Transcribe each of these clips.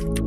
What's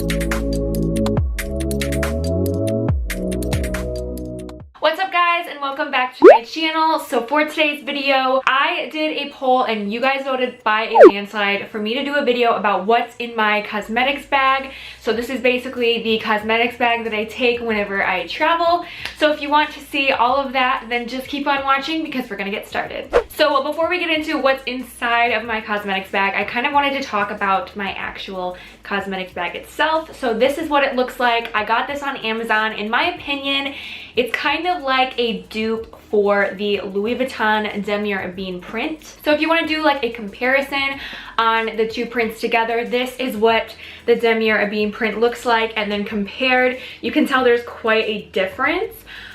up guys, and welcome back to my channel. So for today's video, I did a poll and you guys voted by a landslide for me to do a video about what's in my cosmetics bag. So this is basically the cosmetics bag that I take whenever I travel. So if you want to see all of that, then just keep on watching because we're gonna get started. So before we get into what's inside of my cosmetics bag, I kind of wanted to talk about my actual cosmetics bag itself. So this is what it looks like. I got this on Amazon. In my opinion, it's kind of like a dupe for the Louis Vuitton DAMIER EBENE print. So if you want to do like a comparison on the two prints together, this is what the DAMIER EBENE print looks like, and then compared, you can tell there's quite a difference.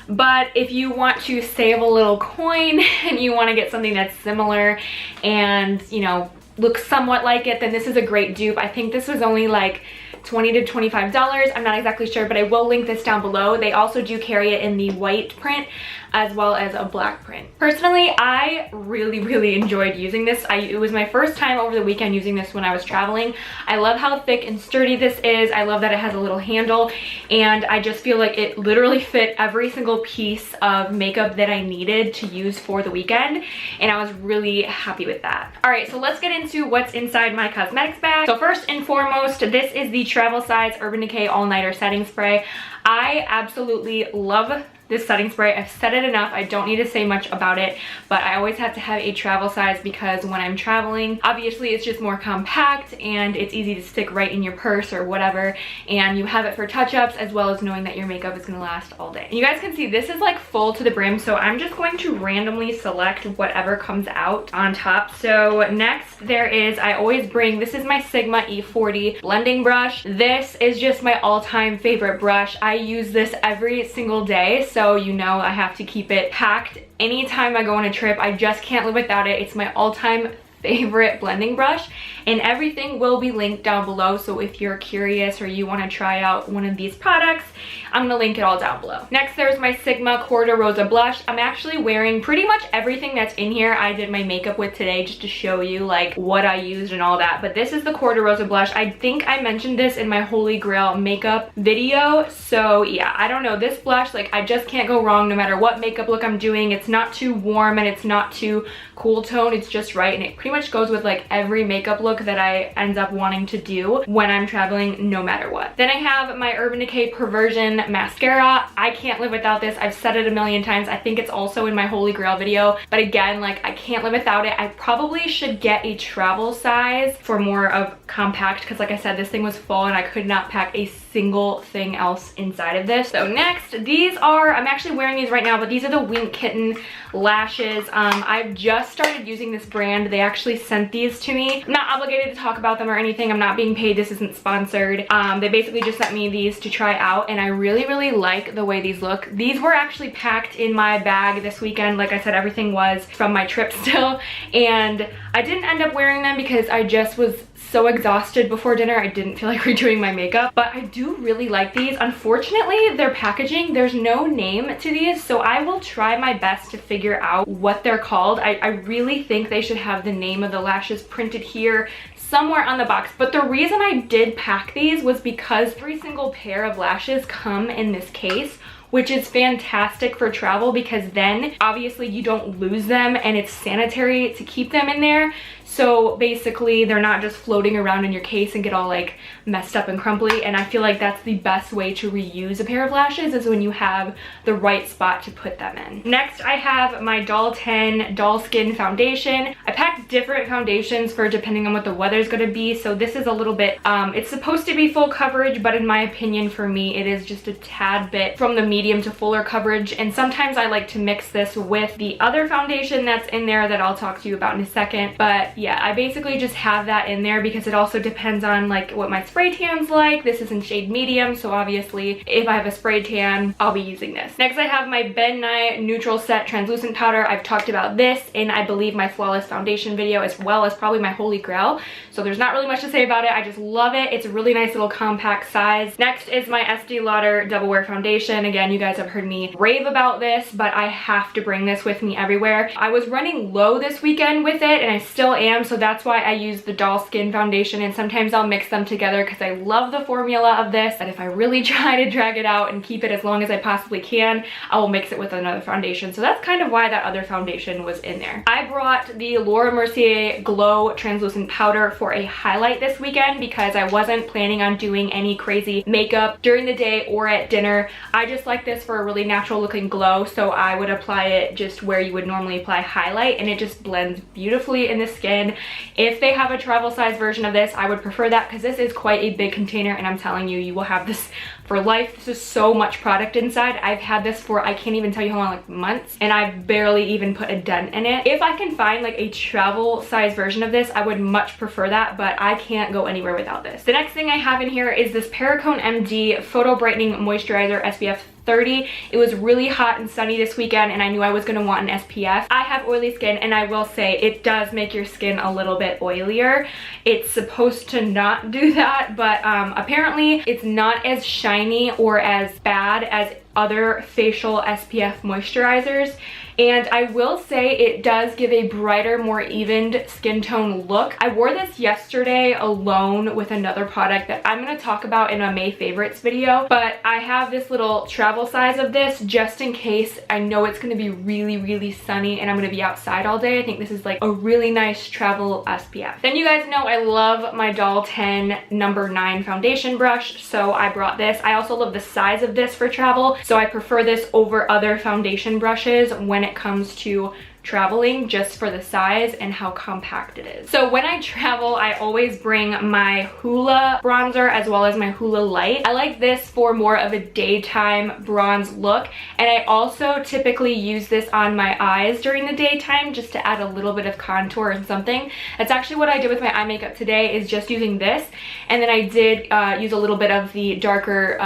But if you want to save a little coin and you want to get something that's similar and, you know, looks somewhat like it, then this is a great dupe. I think this was only like $20 to $25. I'm not exactly sure, but I will link this down below. They also do carry it in the white print as well as a black print. Personally, I really enjoyed using this. It was my first time over the weekend using this when I was traveling. I love how thick and sturdy this is. I love that it has a little handle, and I just feel like it literally fit every single piece of makeup that I needed to use for the weekend, and I was really happy with that. All right, so let's get into what's inside my cosmetics bag. So first and foremost, this is the travel size Urban Decay All Nighter Setting Spray. I absolutely love this setting spray. I've said it enough. I don't need to say much about it, but I always have to have a travel size because when I'm traveling, obviously it's just more compact and it's easy to stick right in your purse or whatever, and you have it for touch-ups as well as knowing that your makeup is gonna last all day. And you guys can see this is like full to the brim, so I'm just going to randomly select whatever comes out on top. So next there is, I always bring, this is my Sigma E40 blending brush. This is just my all-time favorite brush. I use this every single day, so you know I have to keep it packed anytime I go on a trip. I just can't live without it. It's my all-time favorite blending brush, and everything will be linked down below. So if you're curious or you want to try out one of these products, I'm gonna link it all down below. Next, there's my Sigma Corda Rosa blush. I'm actually wearing pretty much everything that's in here. I did my makeup with today just to show you like what I used and all that, but this is the Corda Rosa blush. I think I mentioned this in my Holy Grail makeup video. So yeah, I don't know, this blush, like I just can't go wrong no matter what makeup look I'm doing. It's not too warm and it's not too cool tone. It's just right, and it pretty much goes with like every makeup look that I end up wanting to do when I'm traveling, no matter what. Then I have my Urban Decay Perversion mascara. I can't live without this. I've said it a million times. I think it's also in my Holy Grail video, but again, like I can't live without it. I probably should get a travel size for more of compact, because like I said, this thing was full and I could not pack a single thing else inside of this. So next, these are, I'm actually wearing these right now, but these are the Wink Kitten lashes. I've just started using this brand. They actually sent these to me. I'm not obligated to talk about them or anything. I'm not being paid. This isn't sponsored. They basically just sent me these to try out, and I really like the way these look. These were actually packed in my bag this weekend. Like I said, everything was from my trip still, and I didn't end up wearing them because I just was so exhausted before dinner. I didn't feel like redoing my makeup, but I do really like these. Unfortunately, their packaging, there's no name to these, so I will try my best to figure out what they're called. I really think they should have the name of the lashes printed here somewhere on the box. But the reason I did pack these was because every single pair of lashes come in this case, which is fantastic for travel because then obviously you don't lose them and it's sanitary to keep them in there. So basically they're not just floating around in your case and get all like messed up and crumbly, and I feel like that's the best way to reuse a pair of lashes is when you have the right spot to put them in. Next, I have my Doll 10 Doll Skin Foundation. I packed different foundations for depending on what the weather's gonna be, so this is a little bit, it's supposed to be full coverage, but in my opinion, for me, it is just a tad bit from the medium to fuller coverage, and sometimes I like to mix this with the other foundation that's in there that I'll talk to you about in a second. But yeah, I basically just have that in there because it also depends on like what my spray tan's like. This is in shade medium, so obviously if I have a spray tan, I'll be using this. Next, I have my Ben Nye Neutral Set Translucent Powder. I've talked about this in, I believe, my Flawless Foundation video, as well as probably my Holy Grail, so there's not really much to say about it. I just love it. It's a really nice little compact size. Next is my Estee Lauder Double Wear Foundation. Again, you guys have heard me rave about this, but I have to bring this with me everywhere. I was running low this weekend with it, and I still am. am, so that's why I use the Doll Skin foundation, and sometimes I'll mix them together because I love the formula of this, that if I really try to drag it out and keep it as long as I possibly can, I will mix it with another foundation. So that's kind of why that other foundation was in there. I brought the Laura Mercier Glow Translucent Powder for a highlight this weekend because I wasn't planning on doing any crazy makeup during the day or at dinner. I just like this for a really natural looking glow, so I would apply it just where you would normally apply highlight, and it just blends beautifully in the skin. If they have a travel size version of this, I would prefer that because this is quite a big container, and I'm telling you, you will have this for life. This is so much product inside. I've had this for, I can't even tell you how long, like months, and I've barely even put a dent in it. If I can find like a travel size version of this, I would much prefer that, but I can't go anywhere without this. The next thing I have in here is this Perricone MD Photo Brightening Moisturizer SPF 30. It was really hot and sunny this weekend, and I knew I was going to want an SPF. I have oily skin, and I will say it does make your skin a little bit oilier. It's supposed to not do that, but apparently it's not as shiny or as bad as other facial SPF moisturizers. And I will say it does give a brighter, more evened skin tone look. I wore this yesterday alone with another product that I'm going to talk about in a May favorites video, but I have this little travel size of this just in case I know it's going to be really, really sunny and I'm going to be outside all day. I think this is like a really nice travel SPF. Then you guys know I love my Doll 10 number 9 foundation brush, so I brought this. I also love the size of this for travel, so I prefer this over other foundation brushes when it comes to traveling, just for the size and how compact it is. So when I travel, I always bring my Hoola bronzer as well as my Hoola light. I like this for more of a daytime bronze look, and I also typically use this on my eyes during the daytime just to add a little bit of contour and something. That's actually what I did with my eye makeup today, is just using this, and then I did use a little bit of the darker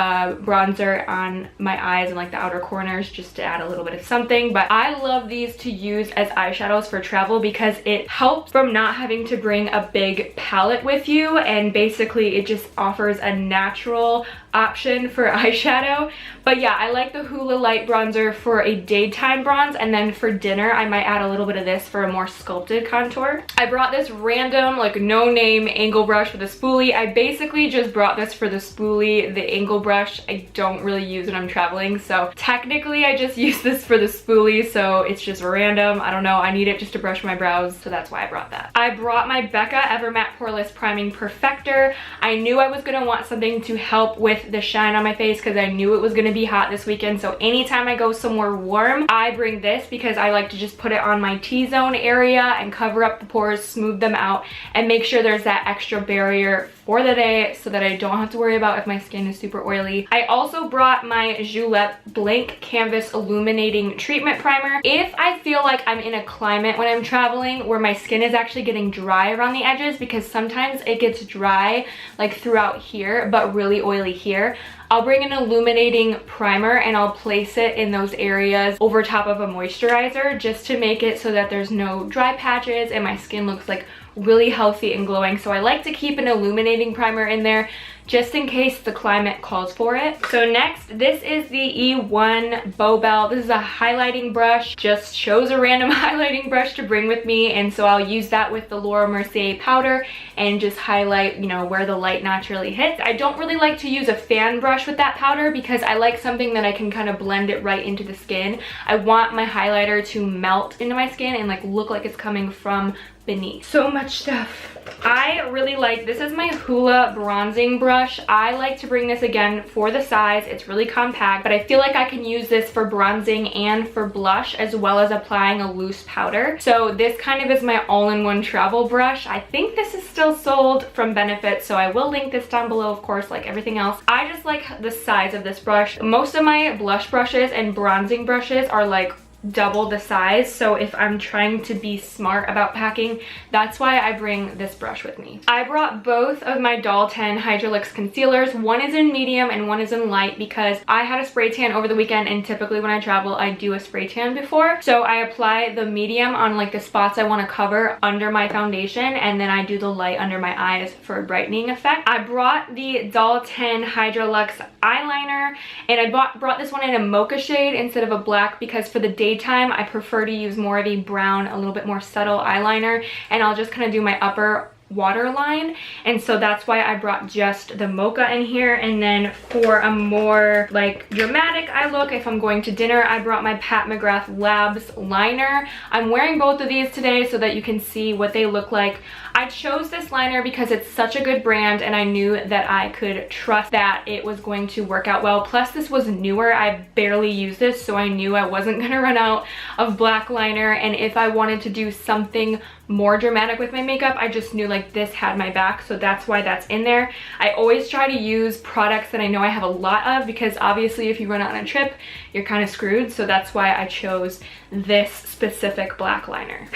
bronzer on my eyes and like the outer corners just to add a little bit of something. But I love these to use as eyeshadows for travel because it helps from not having to bring a big palette with you, and basically it just offers a natural option for eyeshadow. But yeah, I like the Hoola light bronzer for a daytime bronze, and then for dinner I might add a little bit of this for a more sculpted contour. I brought this random like no name angle brush with a spoolie. I basically just brought this for the spoolie. The angle brush I don't really use when I'm traveling, so technically I just use this for the spoolie, so it's just random. I don't know, I need it just to brush my brows, so that's why I brought that. I brought my Becca Evermatte Poreless Priming Perfector. I knew I was gonna want something to help with the shine on my face because I knew it was going to be hot this weekend, so anytime I go somewhere warm I bring this because I like to just put it on my T-zone area and cover up the pores, smooth them out, and make sure there's that extra barrier for the day so that I don't have to worry about if my skin is super oily. I also brought my Julep Blank Canvas Illuminating Treatment Primer. If I feel like I'm in a climate when I'm traveling where my skin is actually getting dry around the edges, because sometimes it gets dry like throughout here but really oily here, I'll bring an illuminating primer and I'll place it in those areas over top of a moisturizer just to make it so that there's no dry patches and my skin looks like really healthy and glowing. So I like to keep an illuminating primer in there just in case the climate calls for it. So next, this is the E1 Bow Bell. This is a highlighting brush. Just chose a random highlighting brush to bring with me, and so I'll use that with the Laura Mercier powder and just highlight, you know, where the light naturally hits. I don't really like to use a fan brush with that powder because I like something that I can kind of blend it right into the skin. I want my highlighter to melt into my skin and like look like it's coming from beneath. So much stuff. I really like, this is my Hoola bronzing brush. I like to bring this again for the size. It's really compact, but I feel like I can use this for bronzing and for blush as well as applying a loose powder. So this kind of is my all-in-one travel brush. I think this is still sold from Benefit, so I will link this down below, of course, like everything else. I just like the size of this brush. Most of my blush brushes and bronzing brushes are like double the size, so if I'm trying to be smart about packing, that's why I bring this brush with me. I brought both of my Doll 10 HydraLux concealers. One is in medium and one is in light because I had a spray tan over the weekend, and typically when I travel I do a spray tan before, so I apply the medium on like the spots I want to cover under my foundation, and then I do the light under my eyes for a brightening effect. I brought the Doll 10 HydraLux eyeliner, and I brought this one in a mocha shade instead of a black because for the day daytime, I prefer to use more of a brown, a little bit more subtle eyeliner, and I'll just kind of do my upper waterline, and so that's why I brought just the Mocha in here. And then for a more like dramatic eye look, if I'm going to dinner, I brought my Pat McGrath Labs liner. I'm wearing both of these today so that you can see what they look like. I chose this liner because it's such a good brand and I knew that I could trust that it was going to work out well. Plus this was newer, I barely used this, so I knew I wasn't gonna run out of black liner, and if I wanted to do something more dramatic with my makeup, I just knew like this had my back, so that's why that's in there. I always try to use products that I know I have a lot of, because obviously if you run out on a trip, you're kind of screwed, so that's why I chose this specific black liner.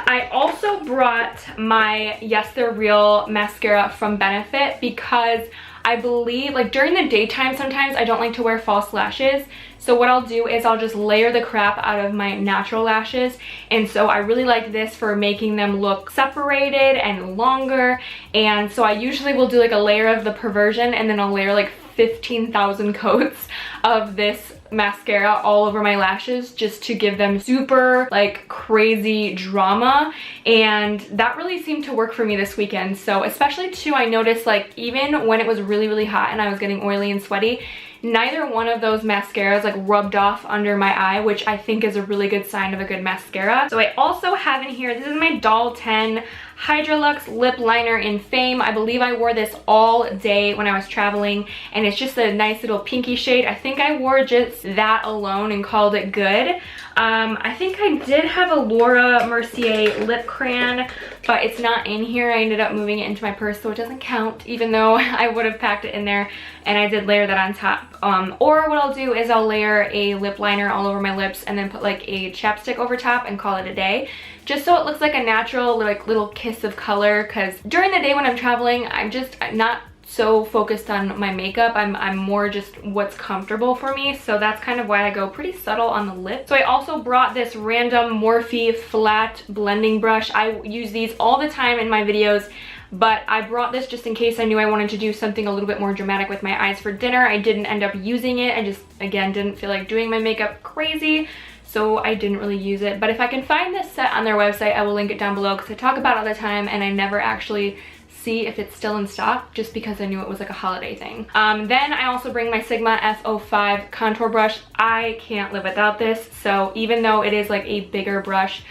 I also brought my Yes They're Real mascara from Benefit because I believe like during the daytime sometimes I don't like to wear false lashes. So what I'll do is I'll just layer the crap out of my natural lashes, and so I really like this for making them look separated and longer. And so I usually will do like a layer of the Perversion, and then I'll layer like 15,000 coats of this mascara all over my lashes just to give them super like crazy drama, and that really seemed to work for me this weekend. So especially too, I noticed like even when it was really hot and I was getting oily and sweaty, neither one of those mascaras like rubbed off under my eye, which I think is a really good sign of a good mascara. So I also have in here, this is my Doll 10 HydraLux lip liner in Fame. I believe I wore this all day when I was traveling, and it's just a nice little pinky shade. I think I wore just that alone and called it good. I think I did have a Laura Mercier lip crayon, but it's not in here. I ended up moving it into my purse, so it doesn't count, even though I would have packed it in there, and I did layer that on top. Or what I'll do is I'll layer a lip liner all over my lips and then put like a chapstick over top and call it a day, just so it looks like a natural like little kiss of color, because during the day when I'm traveling, I'm just not so focused on my makeup. I'm more just what's comfortable for me, so that's kind of why I go pretty subtle on the lip. So I also brought this random Morphe flat blending brush. I use these all the time in my videos, but I brought this just in case I knew I wanted to do something a little bit more dramatic with my eyes for dinner. I didn't end up using it. I just, again, didn't feel like doing my makeup crazy, so I didn't really use it. But if I can find this set on their website, I will link it down below, because I talk about it all the time and I never actually see if it's still in stock, just because I knew it was like a holiday thing. Then I also bring my Sigma F05 contour brush. I can't live without this, so even though it is like a bigger brush,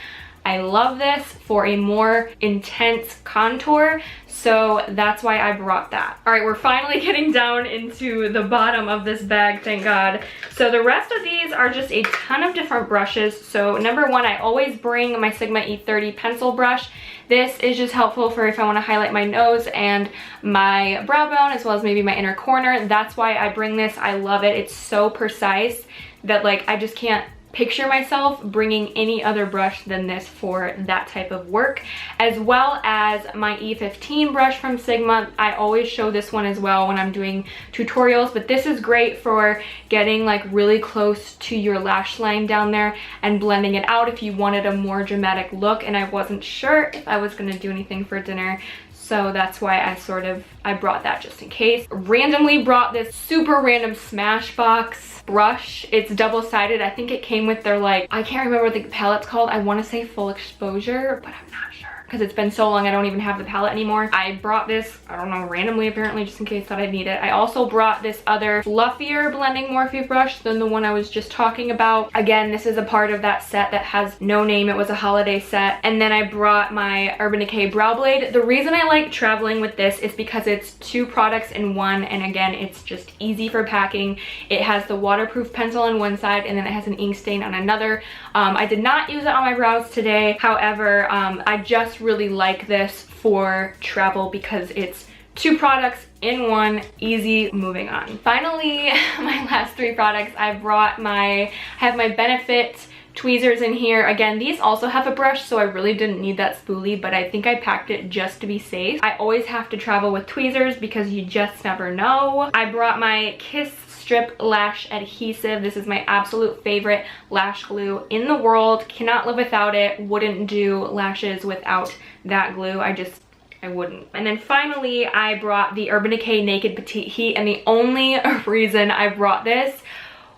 I love this for a more intense contour, so that's why I brought that. All right, we're finally getting down into the bottom of this bag, thank God. So the rest of these are just a ton of different brushes. So number one, I always bring my Sigma E30 pencil brush. This is just helpful for if I want to highlight my nose and my brow bone, as well as maybe my inner corner. That's why I bring this. I love it. It's so precise that like I just can't picture myself bringing any other brush than this for that type of work, as well as my E15 brush from Sigma. I always show this one as well when I'm doing tutorials, but this is great for getting like really close to your lash line down there and blending it out if you wanted a more dramatic look, and I wasn't sure if I was gonna do anything for dinner. So that's why I brought that just in case. Randomly brought this super random Smashbox brush. It's double-sided. I think it came with their like, I can't remember what the palette's called. I want to say Full Exposure, but I'm not sure, because it's been so long I don't even have the palette anymore. I brought this, I don't know, randomly apparently, just in case that I'd need it. I also brought this other fluffier blending Morphe brush than the one I was just talking about. Again, this is a part of that set that has no name. It was a holiday set. And then I brought my Urban Decay Brow Blade. The reason I like traveling with this is because it's two products in one, and again, it's just easy for packing. It has the waterproof pencil on one side, and then it has an ink stain on another. I did not use it on my brows today. However, I just really like this for travel because it's two products in one, easy, moving on. Finally, my last three products, I have my Benefit tweezers in here. Again, these also have a brush, so I really didn't need that spoolie, but I think I packed it just to be safe. I always have to travel with tweezers because you just never know. I brought my Kiss Strip Lash Adhesive. This is my absolute favorite lash glue in the world. Cannot live without it. Wouldn't do lashes without that glue. I wouldn't. And then finally, I brought the Urban Decay Naked Petite Heat, and the only reason I brought this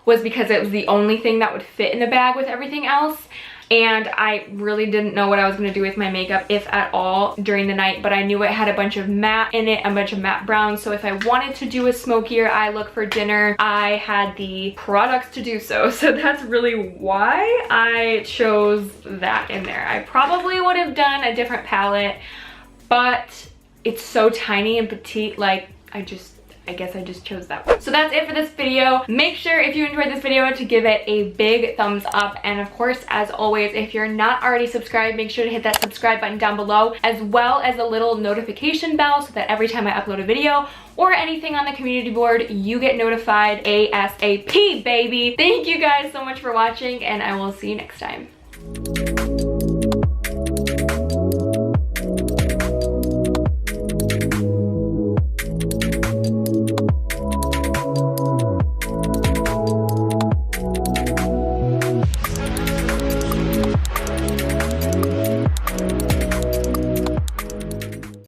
was because it was the only thing that would fit in the bag with everything else. And I really didn't know what I was going to do with my makeup, if at all, during the night, but I knew it had a bunch of matte in it, a bunch of matte browns, so if I wanted to do a smokier eye look for dinner, I had the products to do so. So that's really why I chose that in there. I probably would have done a different palette, but it's so tiny and petite, like I guess I just chose that one. So that's it for this video. Make sure if you enjoyed this video to give it a big thumbs up. And of course, as always, if you're not already subscribed, make sure to hit that subscribe button down below, as well as a little notification bell so that every time I upload a video or anything on the community board, you get notified ASAP, baby. Thank you guys so much for watching, and I will see you next time.